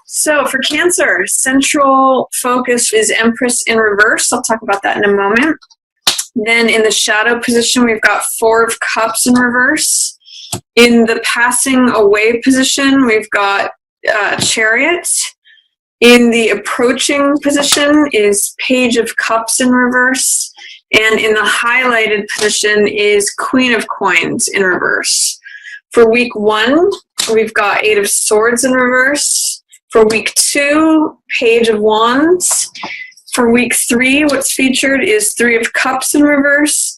So for Cancer, central focus is Empress in reverse. I'll talk about that in a moment. Then in the shadow position, we've got Four of Cups in reverse. In the passing away position, we've got Chariot. In the approaching position is Page of Cups in reverse. And in the highlighted position is Queen of Coins in reverse. For week 1, we've got Eight of Swords in reverse. For week 2, Page of Wands. For week 3, what's featured is Three of Cups in reverse.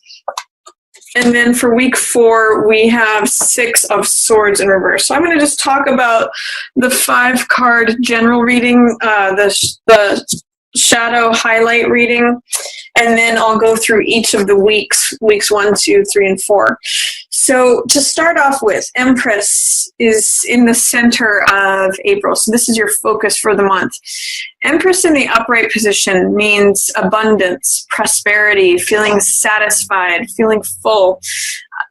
And then for week 4, we have Six of Swords in reverse. So I'm going to just talk about the 5-card general reading, the shadow highlight reading, and then I'll go through each of the weeks 1, 2, 3, and 4. So to start off with, Empress is in the center of April. So this is your focus for the month. Empress in the upright position means abundance, prosperity, feeling satisfied, feeling full.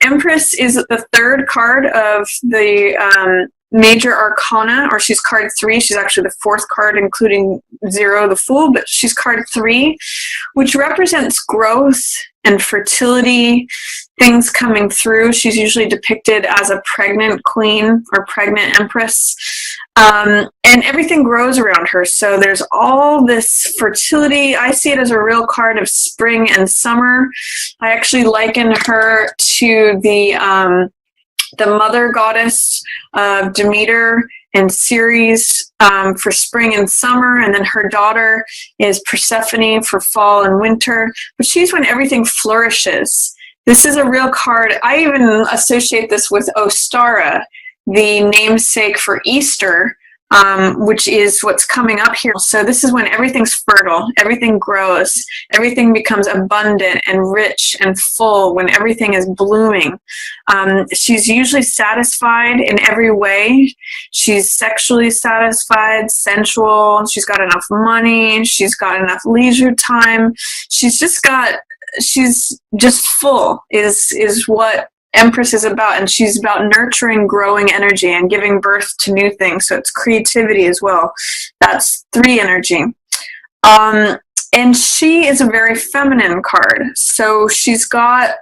Empress is the 3rd card of the major arcana, or she's card 3. She's actually the 4th card, including 0, the Fool, but she's card 3, which represents growth and fertility, things coming through. She's usually depicted as a pregnant queen or pregnant empress, and everything grows around her. So there's all this fertility. I see it as a real card of spring and summer. I actually liken her to the mother goddess of Demeter and Ceres for spring and summer, and then her daughter is Persephone for fall and winter. But she's when everything flourishes. This is a real card. I even associate this with Ostara, the namesake for Easter, which is what's coming up here. So this is when everything's fertile, everything grows, everything becomes abundant and rich and full, when everything is blooming. She's usually satisfied in every way. She's sexually satisfied, sensual, she's got enough money, she's got enough leisure time, she's just full is what Empress is about, and she's about nurturing growing energy and giving birth to new things. So it's creativity as well. That's 3 energy. And she is a very feminine card. So she's got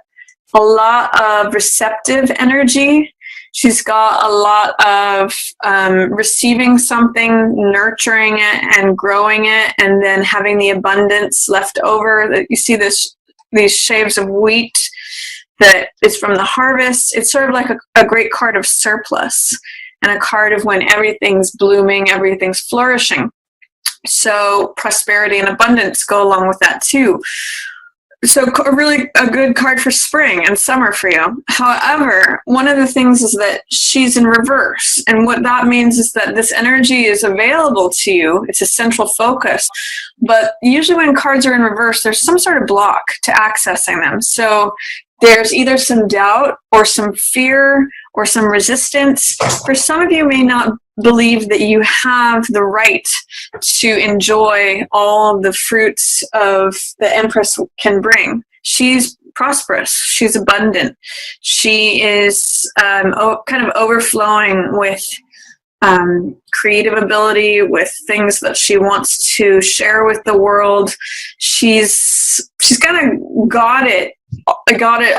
a lot of receptive energy. She's got a lot of receiving something, nurturing it and growing it, and then having the abundance left over. That you see these shaves of wheat that is from the harvest. It's sort of like a great card of surplus and a card of when everything's blooming, everything's flourishing. So prosperity and abundance go along with that too. So a good card for spring and summer for you. However, one of the things is that she's in reverse. And what that means is that this energy is available to you. It's a central focus. But usually when cards are in reverse, there's some sort of block to accessing them. So there's either some doubt or some fear or some resistance. For some of you may not believe that you have the right to enjoy all the fruits of the Empress can bring. She's prosperous. She's abundant. She is kind of overflowing with creative ability, with things that she wants to share with the world. She's kind of got it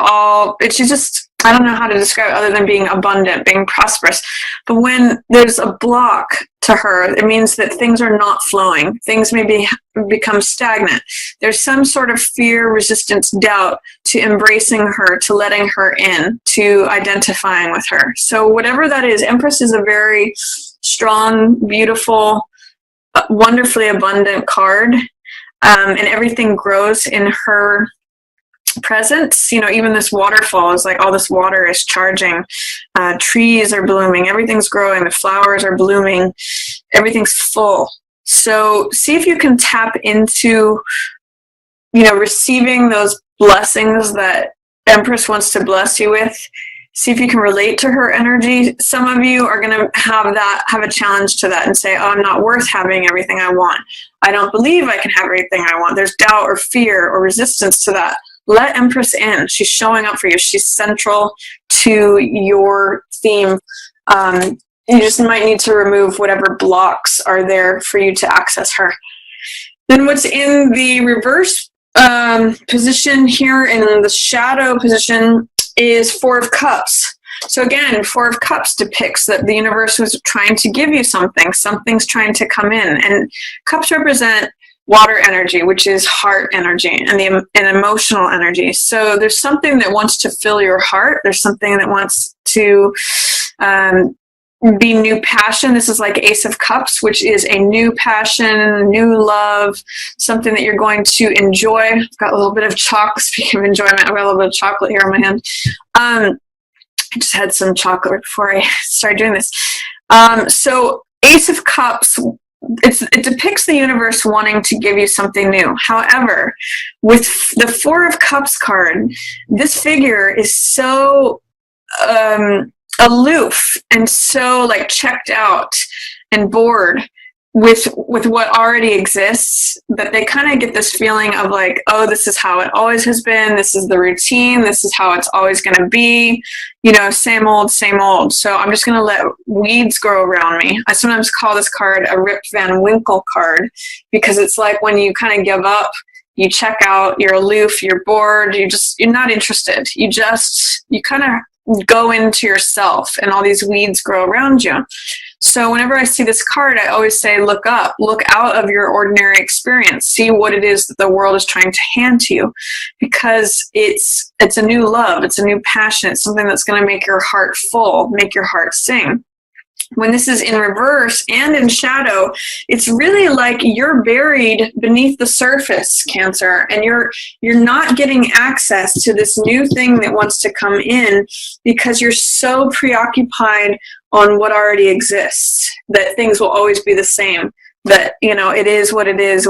all. She's just, I don't know how to describe it other than being abundant, being prosperous. But when there's a block to her, it means that things are not flowing. Things maybe become stagnant. There's some sort of fear, resistance, doubt to embracing her, to letting her in, to identifying with her. So whatever that is, Empress is a very strong, beautiful, wonderfully abundant card. And everything grows in her presence. Even this waterfall is like all this water is charging. Trees are blooming. Everything's growing. The flowers are blooming. Everything's full. So see if you can tap into, receiving those blessings that Empress wants to bless you with. See if you can relate to her energy. Some of you are going to have a challenge to that and say, oh, I'm not worth having everything I want. I don't believe I can have everything I want. There's doubt or fear or resistance to that. Let Empress in. She's showing up for you. She's central to your theme. You just might need to remove whatever blocks are there for you to access her. Then what's in the reverse position here in the shadow position is Four of Cups. So again, Four of Cups depicts that the universe was trying to give you something. Something's trying to come in. And cups represent water energy, which is heart energy and emotional energy. So there's something that wants to fill your heart. There's something that wants to be new passion. This is like Ace of Cups, which is a new passion, new love, something that you're going to enjoy. I've got a little bit of chocolate. Speaking of enjoyment, I've got a little bit of chocolate here in my hand. I just had some chocolate right before I started doing this. So Ace of Cups, it depicts the universe wanting to give you something new. However, with the Four of Cups card, this figure is so aloof and so like checked out and bored with what already exists that they kind of get this feeling of like, oh, this is how it always has been. This is the routine. This is how it's always going to be. You know, same old, same old. So I'm just going to let weeds grow around me. I sometimes call this card a Rip Van Winkle card because it's like when you kind of give up, you check out, you're aloof, you're bored, you're not interested. You kind of go into yourself and all these weeds grow around you. So whenever I see this card, I always say, look up, look out of your ordinary experience, see what it is that the world is trying to hand to you, because it's a new love, it's a new passion, it's something that's going to make your heart full, make your heart sing. When this is in reverse and in shadow, it's really like you're buried beneath the surface, Cancer, and you're not getting access to this new thing that wants to come in because you're so preoccupied on what already exists, that things will always be the same, that, you know, it is what it is,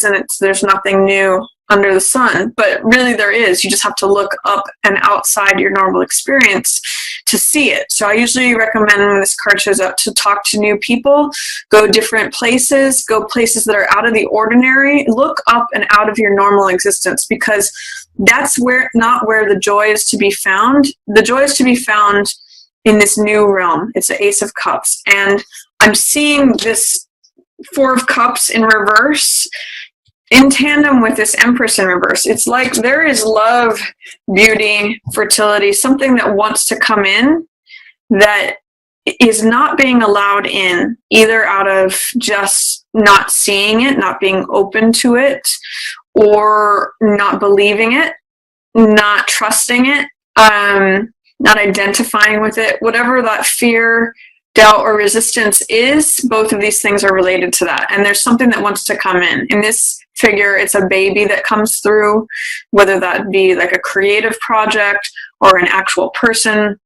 and there's nothing new under the sun. But really there is. You just have to look up and outside your normal experience to see it. So I usually recommend when this card shows up to talk to new people, go different places, go places that are out of the ordinary, look up and out of your normal existence, because that's not where the joy is to be found. The joy is to be found in this new realm. It's the Ace of Cups. And I'm seeing this Four of Cups in reverse in tandem with this Empress in reverse. It's like there is love, beauty, fertility, something that wants to come in that is not being allowed in, either out of just not seeing it, not being open to it, or not believing it, not trusting it, not identifying with it. Whatever that fear, doubt, or resistance is, both of these things are related to that. And there's something that wants to come in. In this figure, it's a baby that comes through, whether that be like a creative project or an actual person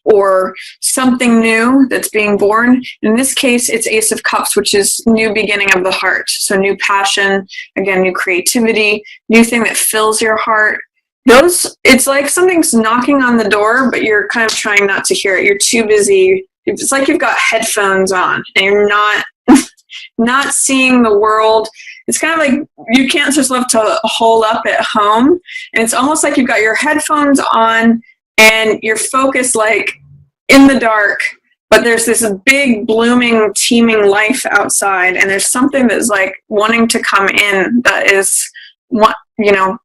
or something new that's being born. In this case, it's Ace of Cups, which is new beginning of the heart. So new passion, again, new creativity, new thing that fills your heart. It's like something's knocking on the door, but you're kind of trying not to hear it. You're too busy. It's like you've got headphones on and you're not seeing the world. It's kind of like you can't just love to hole up at home. And it's almost like you've got your headphones on and you're focused like in the dark, but there's this big blooming, teeming life outside. And there's something that's like wanting to come in that is, you know,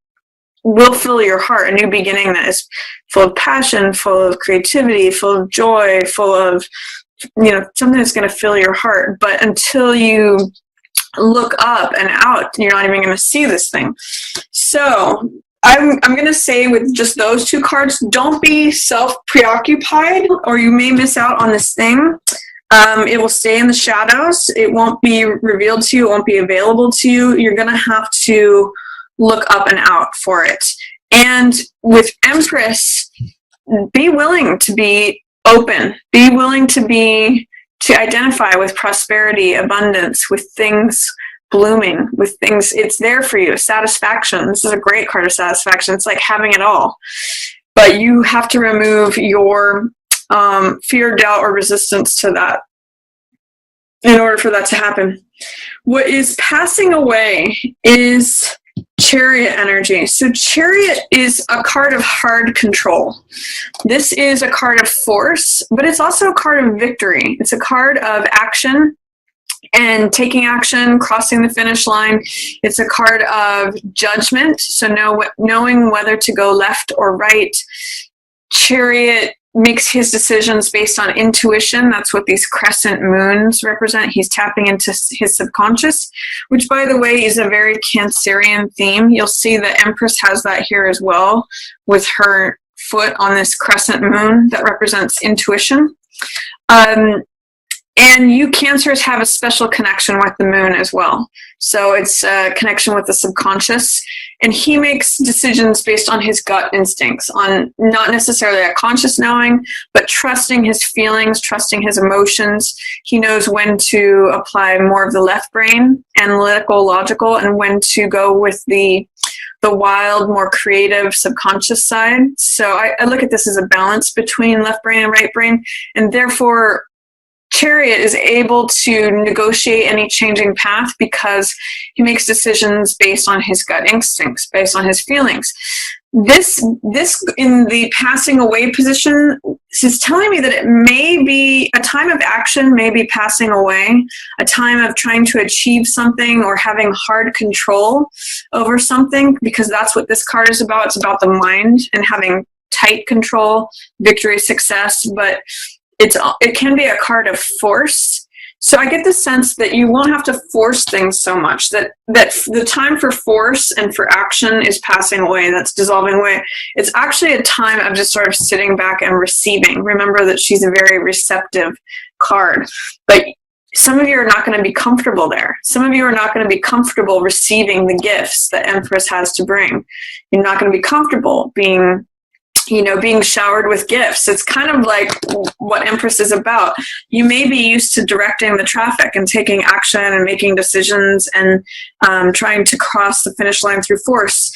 will fill your heart, a new beginning that is full of passion, full of creativity, full of joy, full of, you know, something that's going to fill your heart. But until you look up and out, you're not even going to see this thing. So I'm going to say with just those two cards, don't be self-preoccupied or you may miss out on this thing. It will stay in the shadows. It won't be revealed to you. It won't be available to you. You're going to have to look up and out for it. And with Empress, be willing to be open. Be willing to identify with prosperity, abundance, with things blooming, with things, it's there for you. Satisfaction. This is a great card of satisfaction. It's like having it all. But you have to remove your fear, doubt, or resistance to that in order for that to happen. What is passing away is Chariot energy. So Chariot is a card of hard control. This is a card of force, but it's also a card of victory. It's a card of action and taking action, crossing the finish line. It's a card of judgment, so knowing whether to go left or right. Chariot makes his decisions based on intuition. That's what these crescent moons represent. He's tapping into his subconscious, which, by the way, is a very Cancerian theme. You'll see the Empress has that here as well, with her foot on this crescent moon that represents intuition. And you Cancers have a special connection with the moon as well. So it's a connection with the subconscious. And he makes decisions based on his gut instincts, on not necessarily a conscious knowing, but trusting his feelings, trusting his emotions. He knows when to apply more of the left brain, analytical, logical, and when to go with the wild, more creative subconscious side. So I look at this as a balance between left brain and right brain, and therefore Chariot is able to negotiate any changing path because he makes decisions based on his gut instincts, based on his feelings. This in the passing away position is telling me that it may be a time of action, maybe passing away, a time of trying to achieve something or having hard control over something, because that's what this card is about. It's about the mind and having tight control, victory, success, but it can be a card of force. So I get the sense that you won't have to force things so much, that the time for force and for action is passing away, that's dissolving away. It's actually a time of just sort of sitting back and receiving. Remember that she's a very receptive card. But some of you are not going to be comfortable there. Some of you are not going to be comfortable receiving the gifts that Empress has to bring. You're not going to be comfortable being showered with gifts. It's kind of like what Empress is about. You may be used to directing the traffic and taking action and making decisions and trying to cross the finish line through force.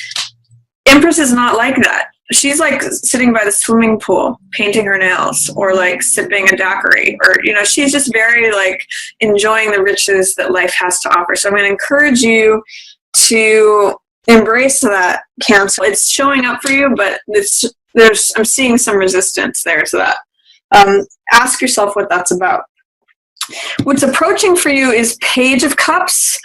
Empress is not like that. She's like sitting by the swimming pool, painting her nails, or like sipping a daiquiri, or, she's just very like enjoying the riches that life has to offer. So I'm going to encourage you to embrace that, Cancer. It's showing up for you, but I'm seeing some resistance there to that. Ask yourself what that's about. What's approaching for you is Page of Cups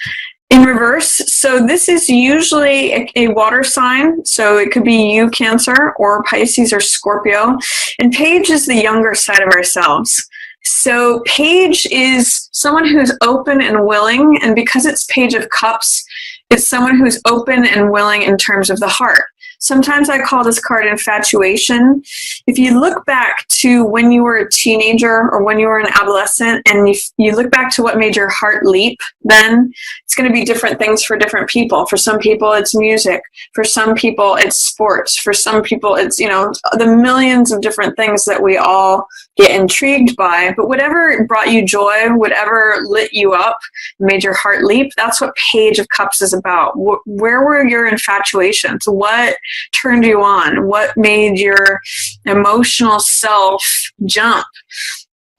in reverse. So this is usually a water sign. So it could be you, Cancer, or Pisces or Scorpio. And Page is the younger side of ourselves. So Page is someone who's open and willing. And because it's Page of Cups, it's someone who's open and willing in terms of the heart. Sometimes I call this card infatuation. If you look back to when you were a teenager or when you were an adolescent, and if you look back to what made your heart leap, then it's going to be different things for different people. For some people, it's music. For some people, it's sports. For some people, it's, the millions of different things that we all get intrigued by. But whatever brought you joy, whatever lit you up, made your heart leap, that's what Page of Cups is about. Where were your infatuations? What turned you on? What made your emotional self jump?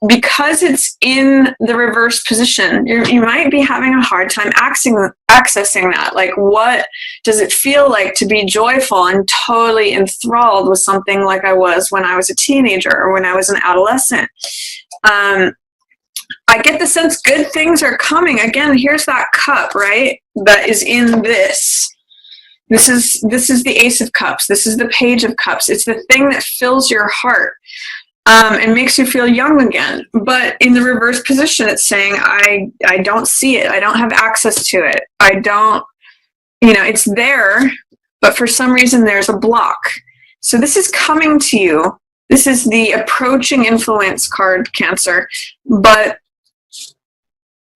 Because it's in the reverse position, you might be having a hard time accessing that. Like, what does it feel like to be joyful and totally enthralled with something like I was when I was a teenager or when I was an adolescent? I get the sense good things are coming. Again, here's that cup, right? That is in this. This is the Ace of Cups. This is the Page of Cups. It's the thing that fills your heart and makes you feel young again. But in the reverse position, it's saying, I don't see it. I don't have access to it. I don't, it's there, but for some reason there's a block. So this is coming to you. This is the approaching influence card, Cancer. But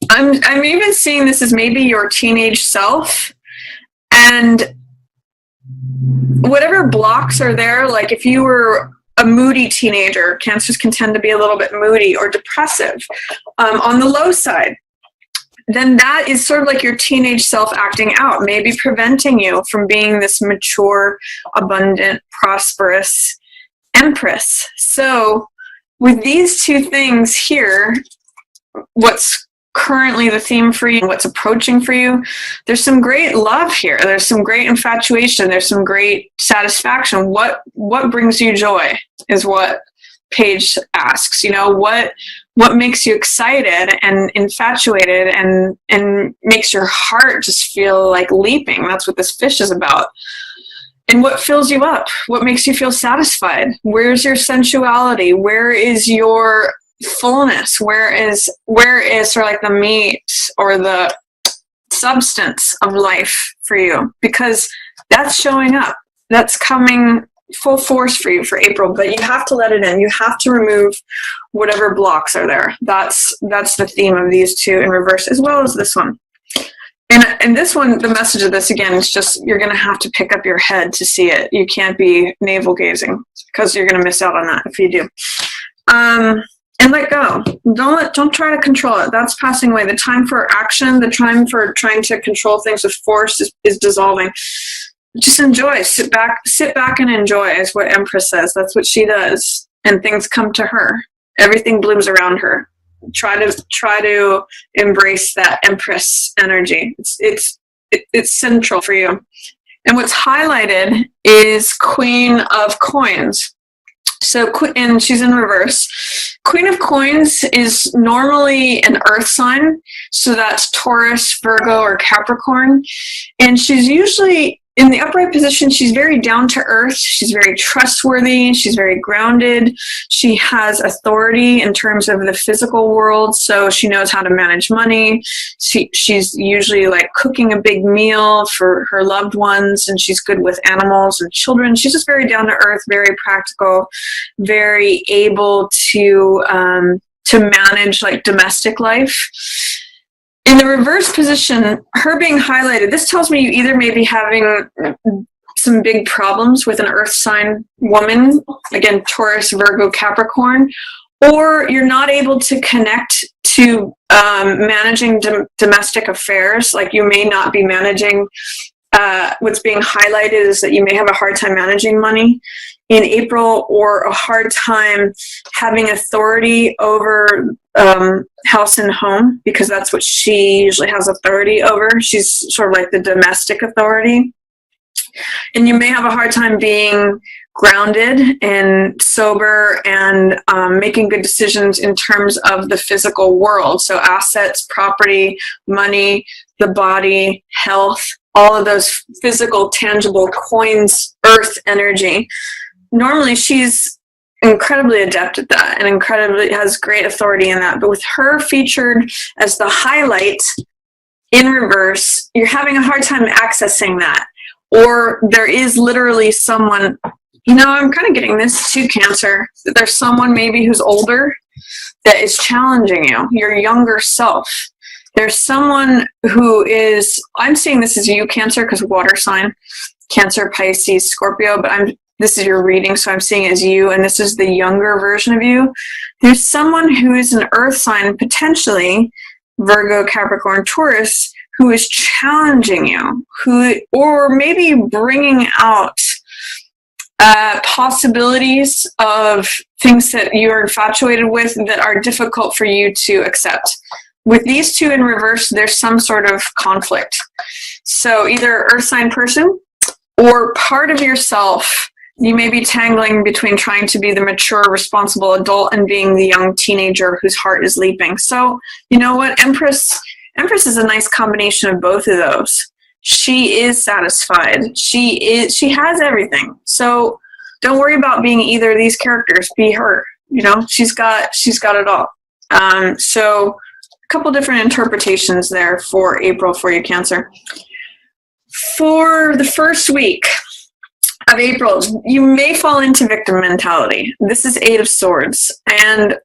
I'm even seeing this as maybe your teenage self. And whatever blocks are there, like if you were a moody teenager, Cancers can tend to be a little bit moody or depressive on the low side, then that is sort of like your teenage self acting out, maybe preventing you from being this mature, abundant, prosperous Empress. So with these two things here, what's currently the theme for you, what's approaching for you, there's some great love here. There's some great infatuation. There's some great satisfaction. What brings you joy is what Page asks. You know, what makes you excited and infatuated and makes your heart just feel like leaping? That's what this fish is about. And what fills you up? What makes you feel satisfied? Where's your sensuality? Where is your fullness? Where is sort of like the meat or the substance of life for you? Because that's showing up. That's coming full force for you for April, but you have to let it in. You have to remove whatever blocks are there. That's the theme of these two in reverse, as well as this one. And this one, the message of this, again, is just you're going to have to pick up your head to see it. You can't be navel gazing, because you're going to miss out on that if you do. And let go. Don't try to control it. That's passing away. The time for action, the time for trying to control things with force is dissolving. Just enjoy. Sit back and enjoy is what Empress says. That's what she does. And things come to her. Everything blooms around her. Try to embrace that Empress energy. It's central for you. And what's highlighted is Queen of Coins. So, and she's in reverse. Queen of Coins is normally an earth sign. So that's Taurus, Virgo, or Capricorn. And she's usually in the upright position. She's very down to earth. She's very trustworthy. She's very grounded. She has authority in terms of the physical world. So she knows how to manage money. She's usually like cooking a big meal for her loved ones, and she's good with animals and children. She's just very down to earth, very practical, very able to manage like domestic life. In the reverse position, her being highlighted, this tells me you either may be having some big problems with an earth sign woman, again, Taurus, Virgo, Capricorn, or you're not able to connect to managing domestic affairs. Like you may not be managing, what's being highlighted is that you may have a hard time managing money in April, or a hard time having authority over house and home, because that's what she usually has authority over. She's sort of like the domestic authority. And you may have a hard time being grounded and sober and making good decisions in terms of the physical world. So assets, property, money, the body, health, all of those physical, tangible coins, earth energy. Normally she's incredibly adept at that and incredibly has great authority in that. But with her featured as the highlight in reverse, you're having a hard time accessing that. Or there is literally someone, you know, I'm kind of getting this too, Cancer. There's someone maybe who's older that is challenging you, your younger self. There's someone who is, I'm seeing this as you, Cancer, because water sign, Cancer, Pisces, Scorpio, but this is your reading, so I'm seeing it as you, and this is the younger version of you. There's someone who is an earth sign, potentially Virgo, Capricorn, Taurus, who is challenging you, or maybe bringing out possibilities of things that you're infatuated with that are difficult for you to accept. With these two in reverse, there's some sort of conflict. So either earth sign person or part of yourself, you may be tangling between trying to be the mature, responsible adult and being the young teenager whose heart is leaping. So, you know what? Empress is a nice combination of both of those. She is satisfied. She has everything. So don't worry about being either of these characters. Be her. You know, she's got it all. So a couple different interpretations there for April for you, Cancer. For the first week of April, you may fall into victim mentality. This is Eight of Swords, and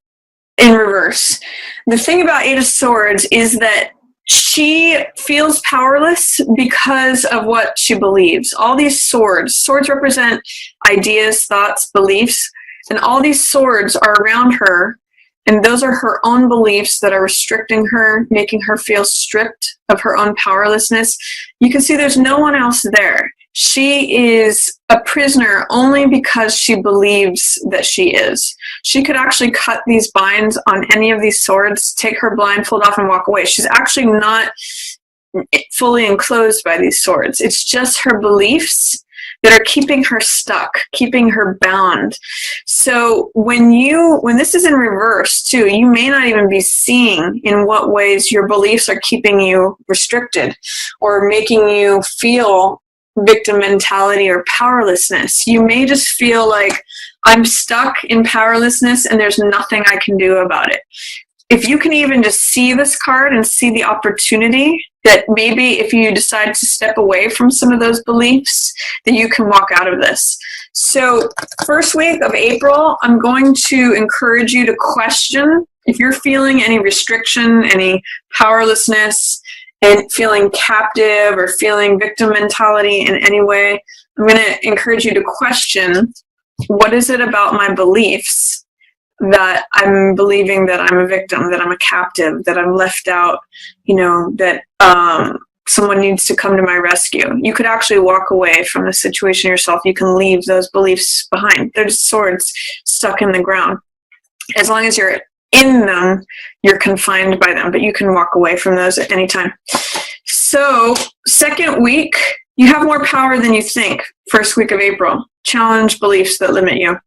in reverse. The thing about Eight of Swords is that she feels powerless because of what she believes. All these swords represent ideas, thoughts, beliefs, and all these swords are around her, and those are her own beliefs that are restricting her, making her feel stripped of her own powerlessness. You can see there's no one else there. She is a prisoner only because she believes that she is. She could actually cut these binds on any of these swords, take her blindfold off and walk away. She's actually not fully enclosed by these swords. It's just her beliefs that are keeping her stuck, keeping her bound. So when this is in reverse too, you may not even be seeing in what ways your beliefs are keeping you restricted or making you feel victim mentality or powerlessness. You may just feel like, I'm stuck in powerlessness and there's nothing I can do about it. If you can even just see this card and see the opportunity that maybe if you decide to step away from some of those beliefs, then you can walk out of this. So first week of April, I'm going to encourage you to question if you're feeling any restriction, any powerlessness, and feeling captive or feeling victim mentality in any way. I'm going to encourage you to question, what is it about my beliefs that I'm believing that I'm a victim, that I'm a captive, that I'm left out, that someone needs to come to my rescue. You could actually walk away from the situation yourself. You can leave those beliefs behind. They're just swords stuck in the ground. As long as you're in them, you're confined by them, but you can walk away from those at any time. So second week, you have more power than you think. First week of April, challenge beliefs that limit you.